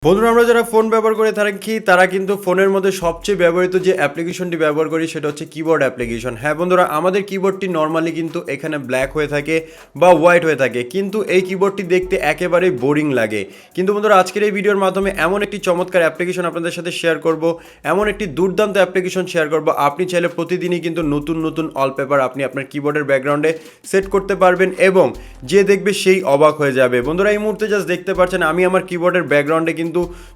বন্ধুরা আমরা যারা ফোন ব্যবহার করে থাকি তারা কিন্তু ফোনের মধ্যে সবচেয়ে ব্যবহৃত যে অ্যাপ্লিকেশনটি ব্যবহার করি সেটা হচ্ছে কিবোর্ড অ্যাপ্লিকেশন। হ্যাঁ বন্ধুরা, আমাদের কিবোর্ডটি নর্মালি কিন্তু এখানে ব্ল্যাক হয়ে থাকে বা হোয়াইট হয়ে থাকে, কিন্তু এই কিবোর্ডটি দেখতে একেবারেই বোরিং লাগে। কিন্তু বন্ধুরা আজকের এই ভিডিওর মাধ্যমে এমন একটি চমৎকার অ্যাপ্লিকেশন আপনাদের সাথে শেয়ার করব, এমন একটি দুর্দান্ত অ্যাপ্লিকেশন শেয়ার করব, আপনি চাইলে প্রতিদিনই কিন্তু নতুন নতুন ওয়ালপেপার আপনি আপনার কিবোর্ডের ব্যাকগ্রাউন্ডে সেট করতে পারবেন এবং যে দেখবে সেই অবাক হয়ে যাবে। বন্ধুরা এই মুহূর্তে জাস্ট দেখতে পাচ্ছেন আমি আমার কিবোর্ডের ব্যাকগ্রাউন্ডে কিন্তু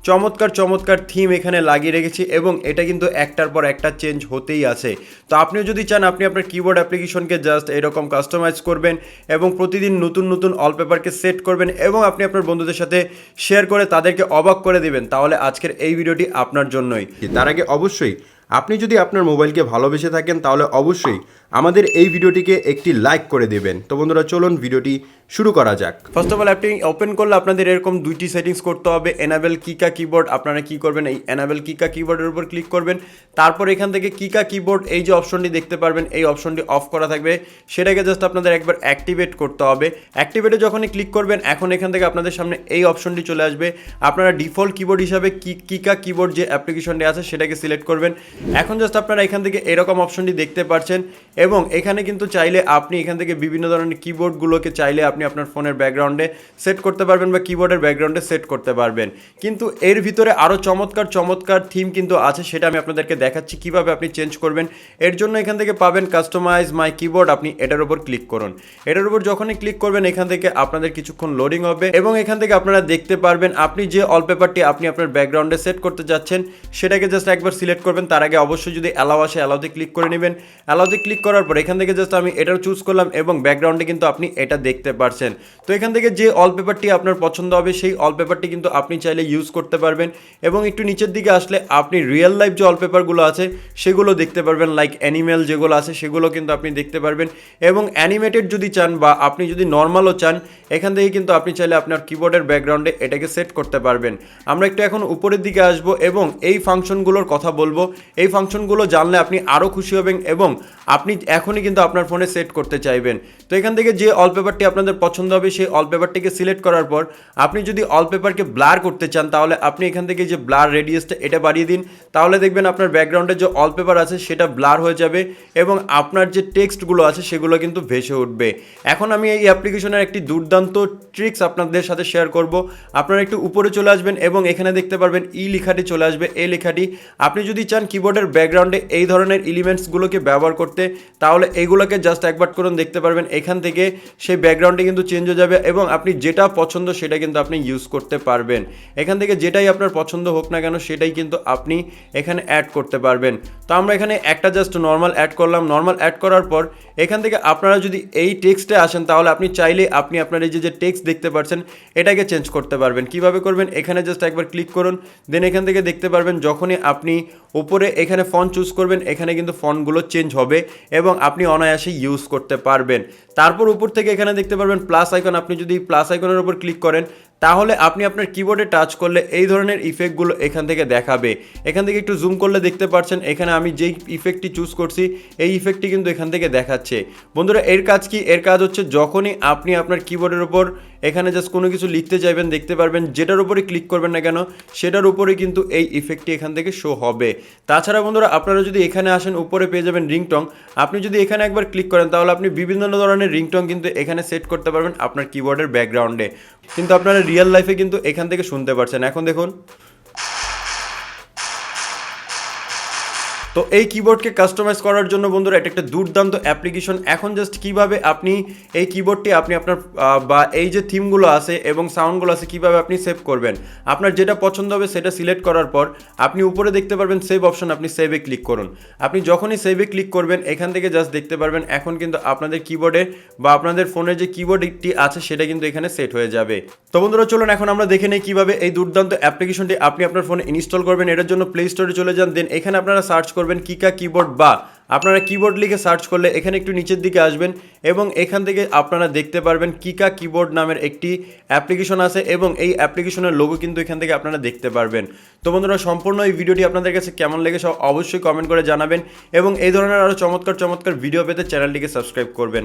চমৎকার চমৎকার থিম এখানে লাগিয়ে রেখেছি এবং এটা কিন্তু একটার পর একটা চেঞ্জ হতেই আছে। তো আপনিও যদি চান আপনি আপনার কিবোর্ড অ্যাপ্লিকেশনকে জাস্ট এরকম কাস্টমাইজ করবেন এবং প্রতিদিন নতুন নতুন ওয়ালপেপারকে সেট করবেন এবং আপনি আপনার বন্ধুদের সাথে শেয়ার করে তাদেরকে অবাক করে দিবেন, তাহলে আজকের এই ভিডিওটি আপনার জন্যই। তার আগে অবশ্যই আপনি যদি আপনার মোবাইলকে ভালোবেসে থাকেন তাহলে অবশ্যই আমাদের এই ভিডিওটিকে একটি লাইক করে দেবেন। তো বন্ধুরা চলুন ভিডিওটি শুরু করা যাক। ফার্স্ট অফ অল আপনি ওপেন করলে আপনাদের এরকম দুইটি সেটিংস করতে হবে। এনাবেল কিকা কিবোর্ড, আপনারা কি করবেন এই এনাবেল কিকা কিবোর্ডের উপর ক্লিক করবেন। তারপর এখান থেকে কিকা কিবোর্ড এই যে অপশনটি দেখতে পারবেন এই অপশনটি অফ করা থাকবে, সেটাকে জাস্ট আপনাদের একবার অ্যাক্টিভেট করতে হবে। অ্যাক্টিভেটে যখনই ক্লিক করবেন এখন এখান থেকে আপনাদের সামনে এই অপশনটি চলে আসবে। আপনারা ডিফল্ট কিবোর্ড হিসাবে কিকা কিবোর্ড যে অ্যাপ্লিকেশনটি আছে সেটাকে সিলেক্ট করবেন। এখন জাস্ট আপনারা এখান থেকে এরকম অপশনটি দেখতে পাচ্ছেন এবং এখানে কিন্তু চাইলে আপনি এখান থেকে বিভিন্ন ধরনের কিবোর্ডগুলোকে চাইলে আপনি আপনার ফোনের ব্যাকগ্রাউন্ডে সেট করতে পারবেন বা কিবোর্ডের ব্যাকগ্রাউন্ডে সেট করতে পারবেন। কিন্তু এর ভিতরে আরও চমৎকার চমৎকার থিম কিন্তু আছে, সেটা আমি আপনাদেরকে দেখাচ্ছি কিভাবে আপনি চেঞ্জ করবেন। এর জন্য এখান থেকে পাবেন কাস্টমাইজ মাই কিবোর্ড, আপনি এটার উপর ক্লিক করুন। এটার উপর যখনই ক্লিক করবেন এখান থেকে আপনাদের কিছুক্ষণ লোডিং হবে এবং এখান থেকে আপনারা দেখতে পারবেন আপনি যে ওয়ালপেপারটি আপনি আপনার ব্যাকগ্রাউন্ডে সেট করতে যাচ্ছেন সেটাকে জাস্ট একবার সিলেক্ট করবেন। তার আগে অবশ্যই যদি অ্যালাউ আসে অ্যালাউতে ক্লিক করে নেবেন। অ্যালাউতে ক্লিক করার পর এখান থেকে জাস্ট আমি এটাও চুজ করলাম এবং ব্যাকগ্রাউন্ডে কিন্তু আপনি এটা দেখতে পারছেন। তো এখান থেকে যে ওয়ালপেপারটি আপনার পছন্দ হবে সেই ওয়ালপেপারটি কিন্তু আপনি চাইলে ইউজ করতে পারবেন এবং একটু নিচের দিকে আসলে আপনি রিয়েল লাইফ যে ওয়ালপেপারগুলো আছে সেগুলো দেখতে পারবেন, লাইক অ্যানিমেল যেগুলো আছে সেগুলো কিন্তু আপনি দেখতে পারবেন এবং অ্যানিমেটেড যদি চান বা আপনি যদি নর্মালও চান এখান থেকে কিন্তু আপনি চাইলে আপনার কিবোর্ডের ব্যাকগ্রাউন্ডে এটাকে সেট করতে পারবেন। আমরা একটু এখন উপরের দিকে আসবো এবং এই ফাংশনগুলোর কথা বলবো। এই ফাংশনগুলো জানলে আপনি আরও খুশি হবেন এবং আপনি এখনই কিন্তু আপনার ফোনে সেট করতে চাইবেন। তো এখান থেকে যে ওয়ালপেপারটি আপনাদের পছন্দ হবে সেই ওয়ালপেপারটিকে সিলেক্ট করার পর আপনি যদি ওয়ালপেপারকে ব্লার করতে চান তাহলে আপনি এখান থেকে যে ব্লার রেডিয়াসটা এটা বাড়িয়ে দিন, তাহলে দেখবেন আপনার ব্যাকগ্রাউন্ডে যে ওয়ালপেপার আছে সেটা ব্লার হয়ে যাবে এবং আপনার যে টেক্সটগুলো আছে সেগুলো কিন্তু ভেসে উঠবে। এখন আমি এই অ্যাপ্লিকেশনের একটি দুর্দান্ত ট্রিক্স আপনাদের সাথে শেয়ার করব। আপনারা একটু উপরে চলে আসবেন এবং এখানে দেখতে পারবেন ই লেখাটি চলে আসবে। এই লেখাটি আপনি যদি চান কিবোর্ডের ব্যাকগ্রাউন্ডে এই ধরনের এলিমেন্টসগুলোকে ব্যবহার করতে তাহলে এইগুলোকে জাস্ট একবার করুন, দেখতে পারবেন এখান থেকে সেই ব্যাকগ্রাউন্ডে কিন্তু চেঞ্জ হয়ে যাবে এবং আপনি যেটা পছন্দ সেটা কিন্তু আপনি ইউজ করতে পারবেন। এখান থেকে যেটাই আপনার পছন্দ হোক না কেন সেটাই কিন্তু আপনি এখানে অ্যাড করতে পারবেন। তো আমরা এখানে একটা জাস্ট নর্মাল অ্যাড করলাম। নর্মাল অ্যাড করার পর এখান থেকে আপনারা যদি এই টেক্সটে আসেন তাহলে আপনি চাইলে আপনি আপনার এই যে টেক্সট দেখতে পাচ্ছেন এটাকে চেঞ্জ করতে পারবেন। কিভাবে করবেন, এখানে জাস্ট একবার ক্লিক করুন, দেন এখান থেকে দেখতে পারবেন যখনই আপনি উপরে এখানে ফন্ট চুজ করবেন এখানে কিন্তু ফন্টগুলো চেঞ্জ হবে এবং আপনি অনায়াসে ইউজ করতে পারবেন। তারপর উপর থেকে এখানে দেখতে পারবেন প্লাস আইকন, আপনি যদি প্লাস আইকনের উপর ক্লিক করেন তাহলে আপনি আপনার কিবোর্ডে টাচ করলে এই ধরনের ইফেক্টগুলো এখান থেকে দেখাবে। এখান থেকে একটু জুম করলে দেখতে পাচ্ছেন এখানে আমি যেই ইফেক্টটি চুজ করছি এই ইফেক্টটি কিন্তু এখান থেকে দেখাচ্ছে। বন্ধুরা এর কাজ কি, এর কাজ হচ্ছে যখনই আপনি আপনার কিবোর্ডের উপর এখানে জাস্ট কোনো কিছু লিখতে চাইবেন দেখতে পারবেন যেটার উপরে ক্লিক করবেন না কেন সেটার উপরে কিন্তু এই ইফেক্টটি এখান থেকে শো হবে। তাছাড়া বন্ধুরা আপনারা যদি এখানে আসেন উপরে পেয়ে যাবেন রিংটং। আপনি যদি এখানে একবার ক্লিক করেন তাহলে আপনি বিভিন্ন ধরনের রিংটং কিন্তু এখানে সেট করতে পারবেন আপনার কিবোর্ডের ব্যাকগ্রাউন্ডে, কিন্তু আপনারা রিয়েল লাইফে কিন্তু এখান থেকে শুনতে পারছেন। এখন দেখুন, তো এই কিবোর্ডকে কাস্টমাইজ করার জন্য বন্ধুরা এটা একটা দুর্দান্ত অ্যাপ্লিকেশন। এখন জাস্ট কিভাবে আপনি এই কিবোর্ডটি আপনি আপনার বা এই যে থিমগুলো আছে এবং সাউন্ডগুলো আছে কিভাবে আপনি সেভ করবেন, আপনার যেটা পছন্দ হবে সেটা সিলেক্ট করার পর আপনি উপরে দেখতে পারবেন সেভ অপশন, আপনি সেভে ক্লিক করুন। আপনি যখনই সেভে ক্লিক করবেন এখান থেকে জাস্ট দেখতে পারবেন এখন কিন্তু আপনাদের কিবোর্ডে বা আপনাদের ফোনের যে কিবোর্ডটি আছে সেটা কিন্তু এখানে সেট হয়ে যাবে। তো বন্ধুরা চলুন এখন আমরা দেখে নেই কিভাবে এই দুর্দান্ত অ্যাপ্লিকেশনটি আপনি আপনার ফোনে ইনস্টল করবেন। এটার জন্য প্লে স্টোরে চলে যান, দেন এখানে আপনারা সার্চ করবেন কিকা কিবোর্ড বা আপনারা কিবোর্ড লিখে সার্চ করলে এখানে একটু নিচের দিকে আসবেন এবং এখান থেকে আপনারা দেখতে পারবেন কিকা কিবোর্ড নামের একটি অ্যাপ্লিকেশন আছে এবং এই অ্যাপ্লিকেশনের লোগো কিন্তু এখান থেকে আপনারা দেখতে পারবেন। তো বন্ধুরা সম্পূর্ণ এই ভিডিওটি আপনাদের কাছে কেমন লেগেছে অবশ্যই কমেন্ট করে জানাবেন এবং এই ধরনের আরও চমৎকার চমৎকার ভিডিও পেতে চ্যানেলটিকে সাবস্ক্রাইব করবেন।